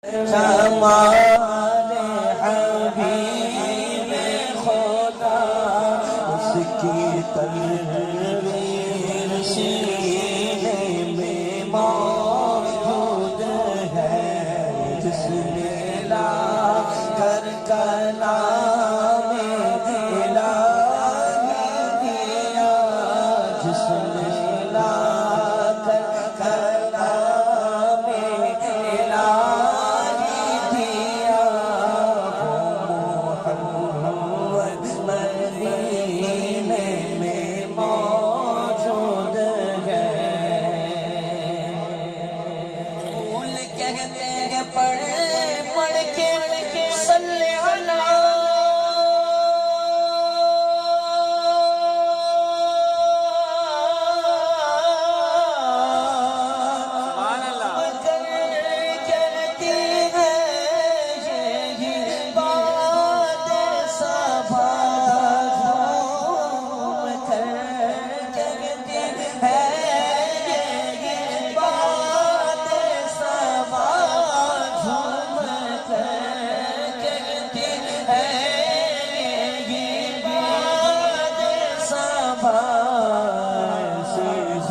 ہمارے حبیب خدا اس کی تنویر سینے میں موجود ہے، جس نے لا کر کلام الہی دیا، جس نے لا کر کلام الہی دیا، وہ محمد مدینے میں موجود ہے۔ پھول کہتے ہیں پڑھ پڑھ کے صلی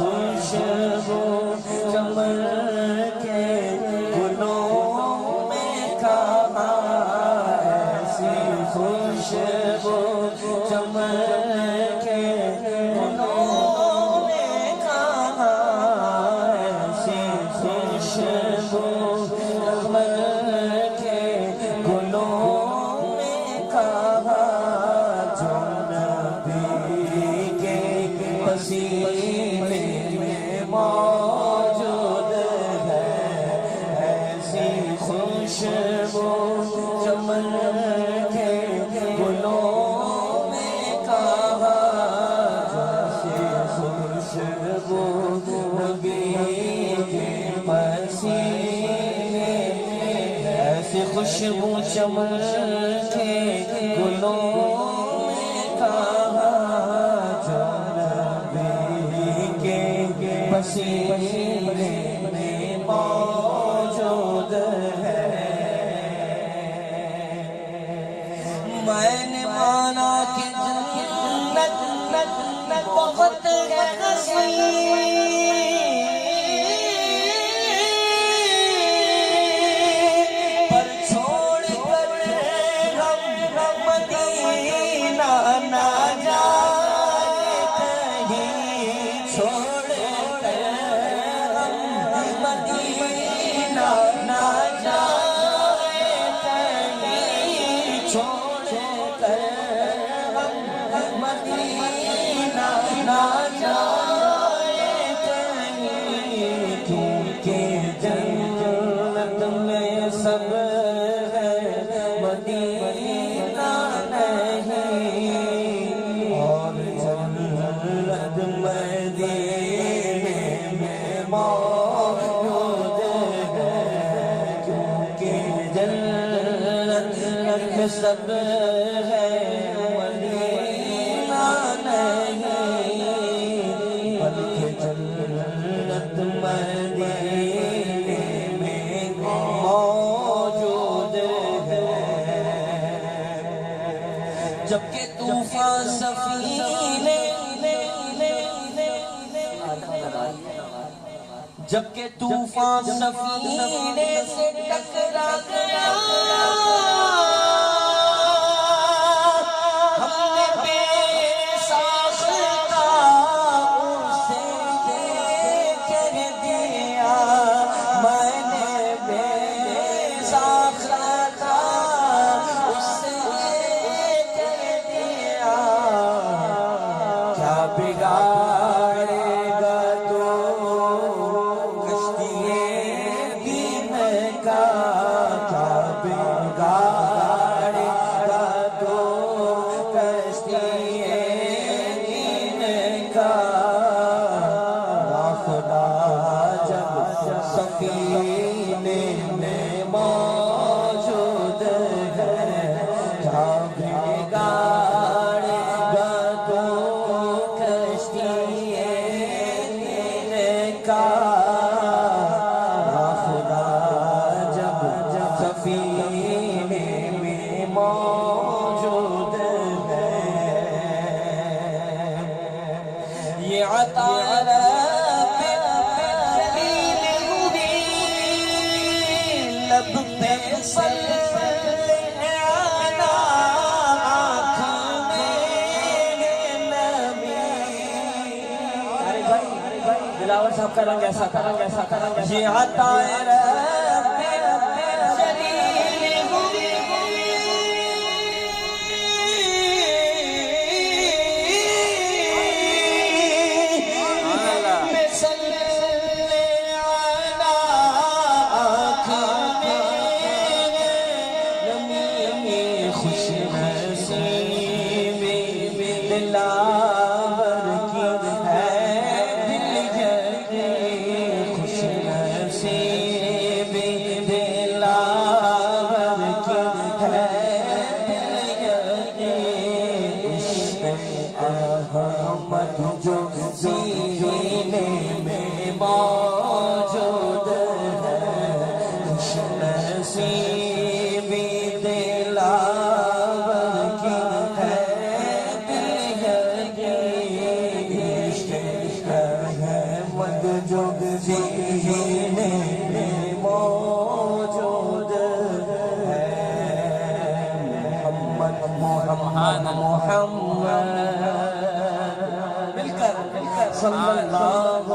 خوشبو چمن کے گلوں میں کہاں، ایسی خوشبو چمن کے گلوں میں کہاں، ایسی خوشبو چمن کے گلوں میں کہاں، جو نبی کے پسینے میں موجود ہے، ایسی خوشبو چمن کے گلوں میں کہاں، جیسے خوشبو نبی کے پسینے، ایسی خوشبو چمن کے گلوں میں کہاں، جو پسینے میں موجود ہے۔ میں نے مانا کہ جنت بہت ہے حسین، پر چھوڑ کر ہم مدینہ نہ جائے کہیں، چھوڑ مدینہ نہ جائے کہیں، چھوڑ کر ہم مدینہ نہ جائے کہیں، کیونکہ جنت میں سب ہے مدینہ نہیں، اور جنت مدینے میں موجود ہے، کیونکہ جنت میں سب ہے مدینہ نہیں، بلکہ جنت مدینے میں موجود ہے۔ جبکہ طوفان سفینے، جبکہ طوفان سفینے سے ٹکرا گیا، ہم نے بے ساختہ اسے یہ کہہ دیا، میں نے بے ساختہ اسے یہ کہہ دیا، کیا بگاڑے گا تو کا، کیا بگاڑے گا تو کشتی دین کا، خدا جب سفینے میں موجود ہے، کیا بگاڑے گا تو کشتی دین کا، خدا جب لب پہ صلی دلاور صاحب کا رنگ ایسا تھا یہ عطا رب جلیل ہوئی میں صلی علی نمی خوش نصیبی دلاور کی جو سینے میں موجود ہے خوش نصیبی دلاور کی ہے عشق احمد جو سینے میں موجود ہے محمد محمد صلی اللہ